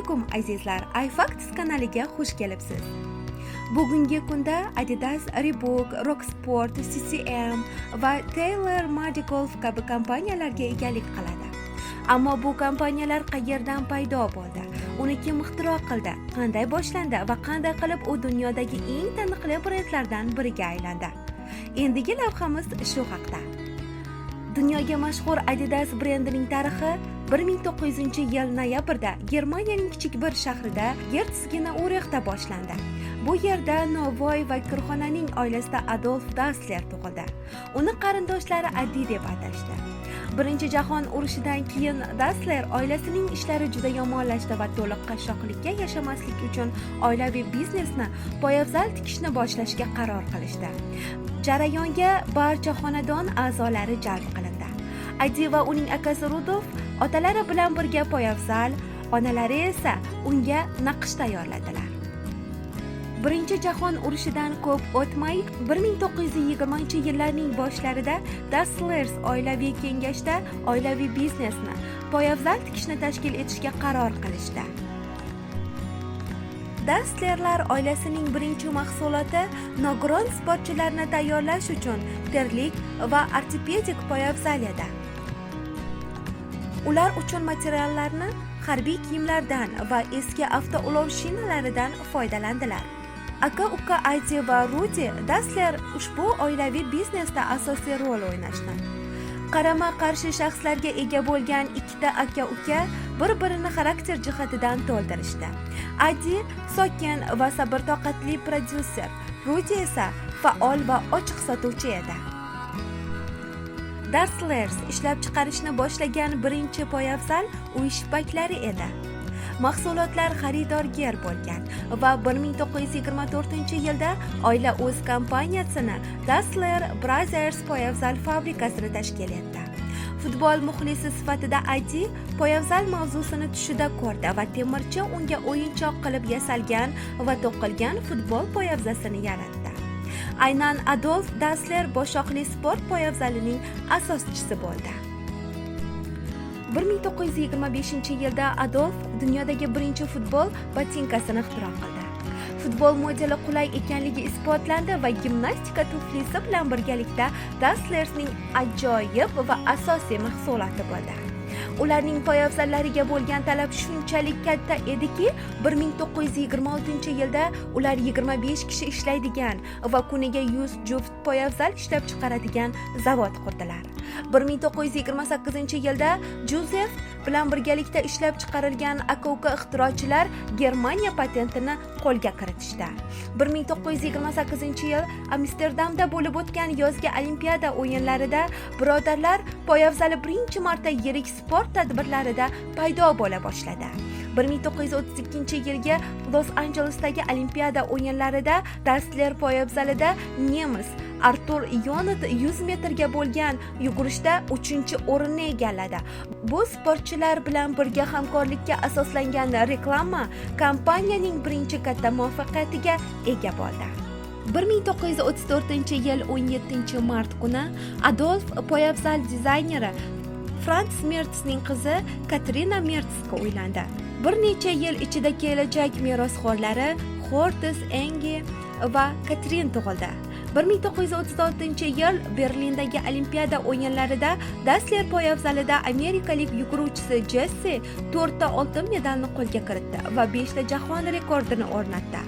alaykum azizlar, iFacts kanaliga xush kelibsiz. Bugungi kunda Adidas, Reebok, Rocksport, CCM va Taylor Made Golf kabi kompaniyalarga egalik qiladi. Ammo bu kompaniyalar qayerdan paydo bo'ldi? Uni kim ixtiro qildi? Qanday boshlandi va qanday qilib u dunyodagi eng taniqli brendlardan biriga aylandi? Endigi lavhamiz shu haqda. Dunyoga mashhur Adidas brendining tarixi 1900-yil noyabrda Germaniyaning kichik bir shahrida Gertsgena-Urexda boshlandi. Bu yerda Novoy va Kirxonaning oilasida Adolf Dassler tug'ildi. Uni qarindoshlari Adi deb atashdi. Birinchi jahon urushidan keyin Dassler oilasining ishlari juda yomonlashdi va to'liq qashshoqlikka yashamaslik uchun oilaviy biznesni poyabzal tikishni boshlashga qaror qilishdi. Jarayonga barcha xonadon a'zolari jalb qilindi. Adi va uning akasi Rudolf otalari bilan birga poyabzal, onalari esa unga naqsh tayyorladilar. Birinchi jahon urushidan ko'p o'tmay 1920-yillarning boshlarida Dasslers oilaviy kengashda oilaviy biznesni poyabzal tikishni tashkil etishga qaror qilishdi. Dasslerlar oilasining birinchi mahsuloti nogiron sportchilarni tayyorlash uchun terlik va ortopedik poyabzal edi. Ular uchun materiallarni harbiy kiyimlardan va eski avtoulov shinalaridan foydalandilar. Aka-uka Adi va Rudi Dassler ushbu oilaviy biznesda asosiy rol o'ynashdi. Qarama-qarshi shaxslarga ega bo'lgan ikkita aka-uka bir-birini xarakter jihatidan to'ldirishdi. Adi sokin va sabr-toqatli prodyuser, Rudi esa faol va ochiq sotuvchi edi. Dasslers ishlab chiqarishni boshlagan birinchi poyabzal uy shipaklari edi. Mahsulotlar xaridorgir bo'lgan va 1924-yilda oila o'z kompaniyasini Dassler Brothers poyabzal fabrikasini tashkil etdi. Futbol muxlisi sifatida Adi poyabzal mavzusini tushida ko'rdi va temirchi unga o'yinchoq qilib yasalgan va to'qilgan futbol poyabzasini yaratdi. Aynan Adolf Dassler boshoqli sport poyabzalining asoschisi bo'ldi. 1925-yilda Adolf dunyodagi birinchi futbol botinkasini ixtiro qildi. Futbol modeli qulay ekanligi isbotlandi va gimnastika tuflisi bilan birgalikda Dasslersning ajoyib va asosiy mahsuloti bo'ldi. Ularning poyabzallariga bo'lgan talab shunchalik katta ediki, 1926-yilda ular 25 kishi ishlaydigan va kuniga 100 juft poyabzal ishlab chiqaradigan zavod qurdilar. 1928-yilda Josef bilan birgalikda ishlab chiqarilgan aka-uka ixtirochilar Germaniya patentini qo'lga kiritishdi. 1928-yil Amsterdamda bo'lib o'tgan yozgi Olimpiada o'yinlarida birodarlar poyabzali birinchi marta yirik sport tadbirlarida paydo bo'la boshladi. 1932-yilgi Los Anjelesdagi Olimpiada o'yinlarida Dassler poyabzalida nemis Artur Yonat 100 metrga bo'lgan yugurishda 3-o'rinni egalladi. Bu sportchilar bilan birga hamkorlikka asoslangan reklama kompaniyaning birinchi katta muvaffaqiyatiga ega bo'ldi. 1934-yil 17-mart kuni Adolf poyabzal dizayneri Franz Mertzning qizi Katrina Mertzga uylandi. Bir necha yil ichida kelajak merosxo'rlari Hortis Engi va Katrin tug'ildi. 1936-yil Berlindagi Olimpiada o'yinlarida Dassler poyabzalida amerikalik yuguruvchisi Jesse 4 ta oltin medalni qo'lga kiritdi va 5 ta jahon rekordini o'rnatdi.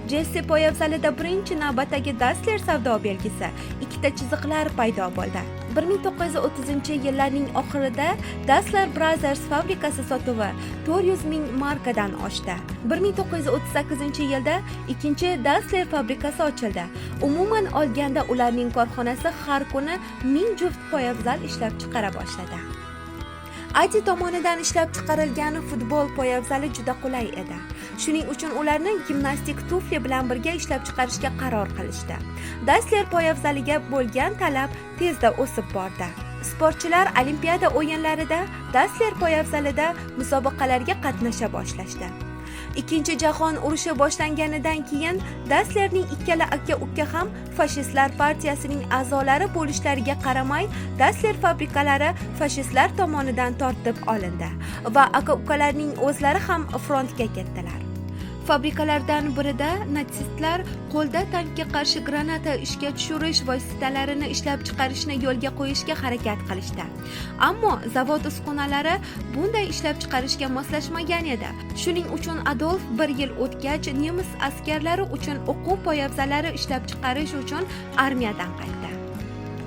Jesse poyabzalida birinchi navbatdagi Dassler savdo belgisi, ikkita chiziqlar paydo bo'ldi. 1930-yillarning oxirida Dassler Brothers fabrikasi sotuvi 400 ming markadan oshdi. 1938-yilda ikkinchi Dassler fabrikasi ochildi. Umuman olganda ularning korxonasi har kuni 1000 juft poyabzal ishlab chiqara boshladi. Adi tomonidan ishlab chiqarilgan futbol poyabzali juda qulay edi. Shuning uchun ularni gimnastik tufli bilan birga ishlab chiqarishga qaror qilishdi. Dassler poyabzaliga bo'lgan talab tezda o'sib bordi. Sportchilar Olimpiada o'yinlarida Dassler poyabzalida musobaqalarga qatnasha boshlashdi. Ikkinchi jahon urushi boshlanganidan keyin Dasslerning ikkala aka-uka ham fashistlar partiyasining a'zolari bo'lishlariga qaramay, Dassler fabrikalari fashistlar tomonidan tortib olindi va aka-ukalarning o'zlari ham frontga ketdilar. Fabrikalardan birida natsistlar qo'lda tankga qarshi granata ishga tushirish vositalarini ishlab chiqarishni yo'lga qo'yishga harakat qilishdi. Ammo zavod uskunalari bunday ishlab chiqarishga moslashmagan edi. Shuning uchun Adolf bir yil o'tgach nemis askarlari uchun o'quv poyabzallari ishlab chiqarish uchun armiyadan qaytdi.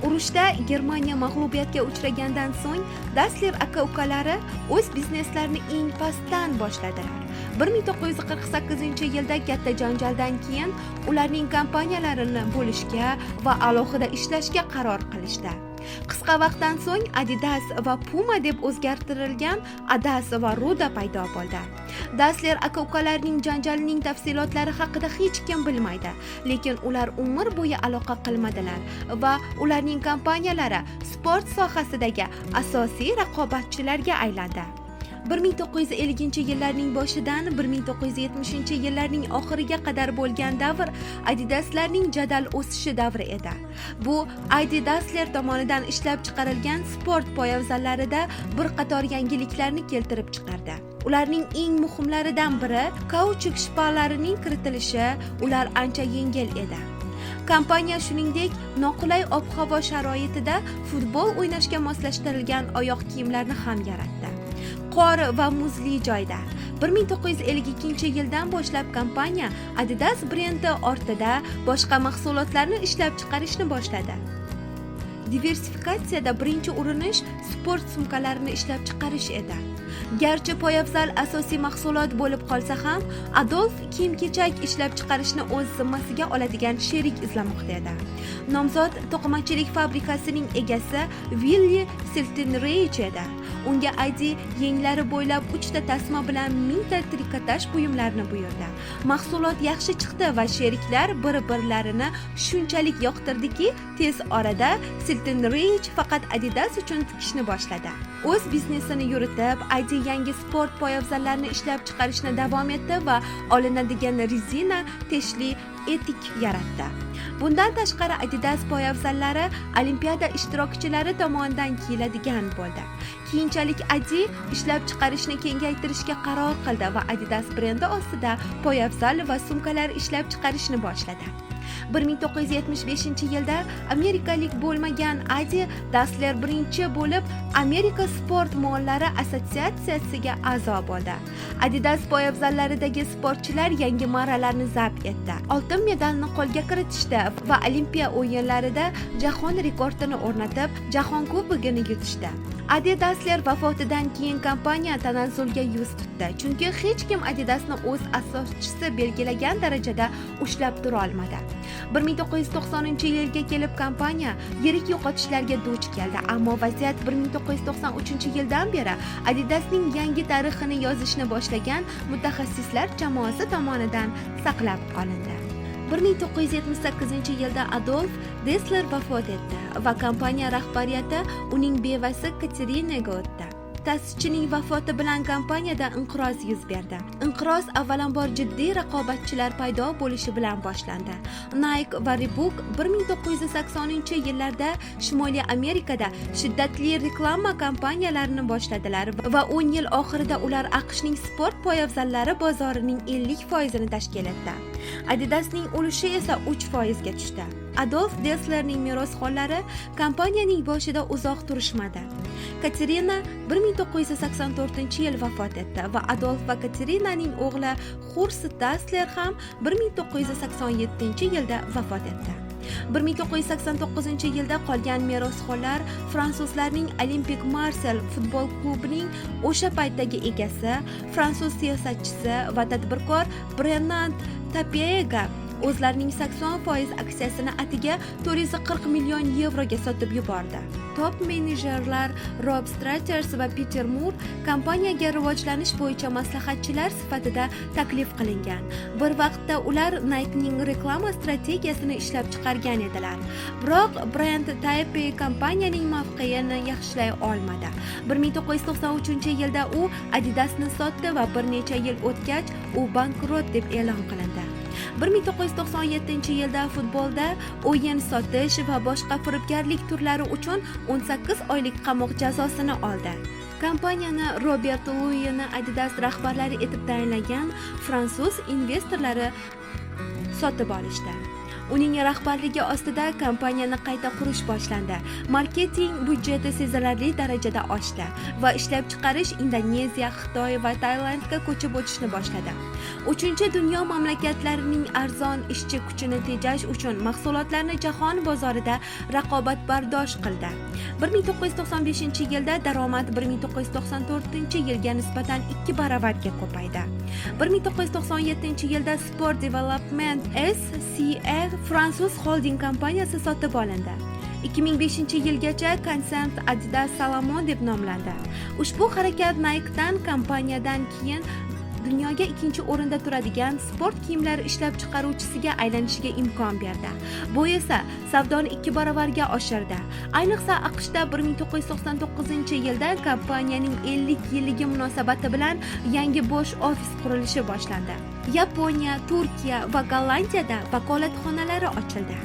Urushda Germaniya mag'lubiyatga uchragandan so'ng Dassler aka-ukalari o'z bizneslarini eng pastdan boshladilar. 1948-yilda katta janjaldan keyin ularning kompaniyalarini bo'lishga va alohida ishlashga qaror qilishdi. Qisqa vaqtdan so'ng Adidas va Puma deb o'zgartirilgan Adas va Ruda paydo bo'ldi. Dassler aka-ukalarning janjalining tafsilotlari haqida hech kim bilmaydi, lekin ular umr bo'yi aloqa qilmadilar va ularning kompaniyalari sport sohasidagi asosiy raqobatchilarga aylandi. 1950-yillarning boshidan 1970-yillarning oxiriga qadar bo'lgan davr Adidaslarning jadal o'sishi davri edi. Bu Dassler tomonidan ishlab chiqarilgan sport poyabzallarida bir qator yangiliklarni keltirib chiqardi. Ularning eng muhimlaridan biri kauchuk shpalarining kiritilishi. Ular ancha yengil edi. Kompaniya shuningdek noqulay ob-havo sharoitida futbol o'ynashga moslashtirilgan oyoq kiyimlarni ham yaratdi. Qor va muzli joyda 1952-yildan boshlab kompaniya Adidas brendi ortida boshqa mahsulotlarni ishlab chiqarishni boshladi. Diversifikatsiyada birinchi urinish sport sumkalarini ishlab chiqarish edi. Garchi poyabzal asosiy mahsulot bo'lib qolsa ham, Adolf kiyim-kechak ishlab chiqarishni o'z zimmasiga oladigan sherik izlamoqda edi. Nomzod to'qimachilik fabrikasining egasi Willi Siltenreich edi. Unga yenglari bo'ylab 3 ta tasma bilan 1000 ta trikotaj buyumlarini buyurdi. Mahsulot yaxshi chiqdi va sheriklar bir-birlarini shunchalik yoqtirdiki, tez orada Siltenreich faqat Adidas uchun tikishni boshladi. O'z biznesini yuritib, yangi sport poyabzallarini ishlab chiqarishni davom etdi va olinadigan rezina teshli etik yaratdi. Bundan tashqari Adidas poyabzallari olimpiada ishtirokchilari tomonidan kiyiladigan bo'ldi. Keyinchalik ishlab chiqarishni kengaytirishga qaror qildi va Adidas brendi ostida poyabzal va sumkalar ishlab chiqarishni boshladi. 1975-yilda amerikalik bo'lmagan Dassler birinchi bo'lib Amerika sport mollari assotsiatsiyasiga a'zo bo'ldi. Adidas poyabzallaridagi sportchilar yangi marralarni zabt etdi. Oltin medalni qo'lga kiritishdi va Olimpiya o'yinlarida jahon rekordini o'rnatib, jahon kubogini yutishdi. Dassler vafotidan keyin kompaniya tanazzulga yuz tutdi, chunki hech kim Adidasni o'z asoschisi belgilagan darajada ushlab tura olmadi. 1990-yilga kelib kompaniya yirik yo'qotishlarga duch keldi, ammo vaziyat 1993-yildan beri Adidasning yangi tarixini yozishni boshlagan mutaxassislar jamoasi tomonidan saqlab qolindi. 1978-yilda Adolf Dassler vafot etdi va kompaniya rahbariyati uning bevasi Katerinaga o'tdi. Ta'sischining vafoti bilan kompaniyada inqiroz yuz berdi. Inqiroz avvalambor jiddiy raqobatchilar paydo bo'lishi bilan boshlandi. Nike va Reebok 1980-yillarda Shimoliy Amerikada shiddatli reklama kampaniyalarini boshladilar va 10 yil oxirida ular AQShning sport poyabzallari bozorining 50% tashkil etdi. Adidasning ulushi esa 3% ga tushdi. Adolf Dasslerning merosxo'rlari kompaniyaning boshida uzoq turishmadi. Katerina 1984-yil vafot etdi va Adolf va Katerinaning o'g'li Horst Dassler ham 1987-yilda vafot etdi. 1989-yilda qolgan merosxo'rlar fransuzlarning Olympique Marseille futbol klubining o'sha paytdagi egasi, fransuz siyosatchisi va tadbirkor Bernard Tapiega o'zlarining 80% aksiyasini atiga 440 million yevroga sotib yubordi. top menejerlar Rob Stratters va Peter Moore kompaniyaga rivojlanish bo'yicha maslahatchilar sifatida taklif qilingan. Bir vaqtda ular Nike'ning reklama strategiyasini ishlab chiqargan edilar. Biroq Brent Taipei kompaniyaning mavqeyini yaxshilay olmadi. 1993-yilda u Adidasni sotdi va bir necha yil o'tgach u bankrot deb e'lon qilindi. 1997-yilda futbolda o'yin sotish va boshqa firibgarlik turlari uchun 18 oylik qamoq jazosini oldi. Kompaniyani Robert Louis'ni Adidas rahbarlari etib tayinlagan fransuz investorlari sotib olishdi. Uning rahbarligi ostida kompaniyani qayta qurish boshlandi. Marketing budjeti sezilarli darajada oshdi va ishlab chiqarish Indoneziya, Xitoy va Tailandga ko'chib o'tishni boshladi. 3-dunyo mamlakatlarining arzon ishchi kuchini tejash uchun mahsulotlarni jahon bozorida raqobatbardosh qildi. 1995-yilda daromad 1994-yilga nisbatan 2 baravarga ko'paydi. 1997-yilda Sport Development SCA fransuz holding kompaniyasi sotib olindi. 2005-yilgacha konsern Adidas Salomon deb nomlandi. Ushbu harakat Nike'dan kompaniyadan keyin dunyoga ikkinchi o'rinda turadigan sport kiyimlari ishlab chiqaruvchisiga aylanishiga imkon berdi. Bu esa savdoni 2 baravarga oshirdi. Ayniqsa AQShda 1999-yilda kompaniyaning 50 yilligi munosabati bilan yangi bosh ofis qurilishi boshlandi. Yaponiya, Turkiya va Gollandiyada vakolatxonalari ochildi.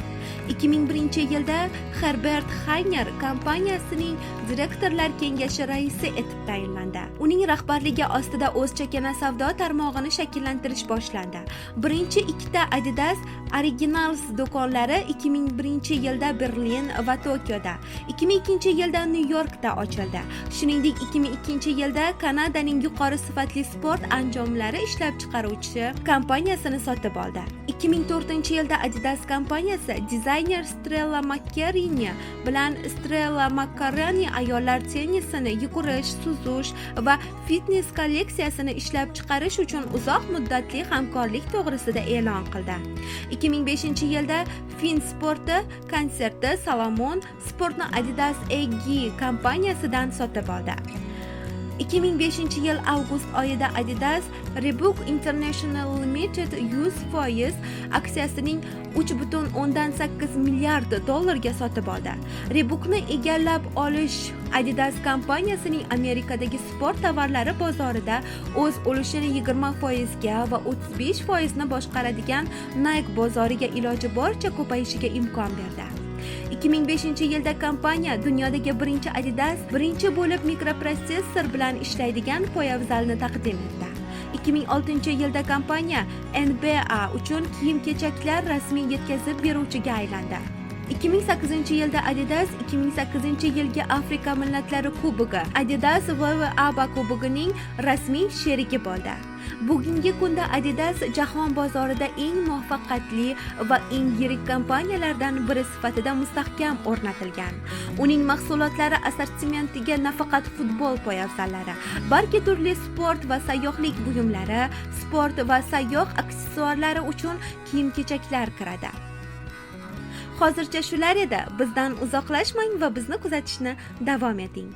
2001-yilda Herbert Hainer kompaniyasining direktorlar kengashi raisi etib tayinlandi. Uning rahbarligi ostida o'z chakana savdo tarmog'ini shakllantirish boshlandi. Birinchi ikkita Adidas Originals do'konlari 2001-yilda Berlin va Tokioda, 2002-yilda New Yorkda ochildi. Shuningdek, 2002-yilda Kanadaning yuqori sifatli sport anjomlari ishlab chiqaruvchi kompaniyasini sotib oldi. 2004-yilda Adidas kompaniyasi dizayner Stella McCartney bilan Stella McCartney ayollar tennisini, yugurish, suzish va fitness kolleksiyasini ishlab chiqarish uchun uzoq muddatli hamkorlik to'g'risida e'lon qildi. 2005-yilda Fin Sport'da konserti Salomon Sportni Adidas AG kompaniyasidan sotib oldi. 2005-yil avgust oyida Adidas Reebok International Limited 100% aksiyasining 3,8 milliard dollarga sotib oldi. Reebokni egallab olish Adidas kompaniyasining Amerikadagi sport tovarlari bozorida o'z ulushini 20% ga va 35% ni boshqaradigan Nike bozoriga iloji boricha ko'payishiga imkon berdi. 2005-yilda kompaniya dunyodagi birinchi Adidas birinchi bo'lib mikroprotsessor bilan ishlaydigan poyabzalni taqdim etdi. 2006-yilda kompaniya NBA uchun kiyim-kechaklar rasmiy yetkazib beruvchiga aylandi. 2008-yilda Adidas 2008-yilgi Afrika Millatlari Kubogi Adidas WWA Kubogining rasmiy sherigi bo'ldi. Bugungi kunda Adidas jahon bozorida eng muvaffaqiyatli va eng yirik kompaniyalardan biri sifatida mustahkam o'rnatilgan. Uning mahsulotlari assortimentiga nafaqat futbol poyabzallari, balki turli sport va sayyohlik buyumlari, sport va sayyoh aksessuarlari uchun kiyim-kechaklar kiradi. Hozircha shular edi. Bizdan uzoqlashmang va bizni kuzatishni davom eting.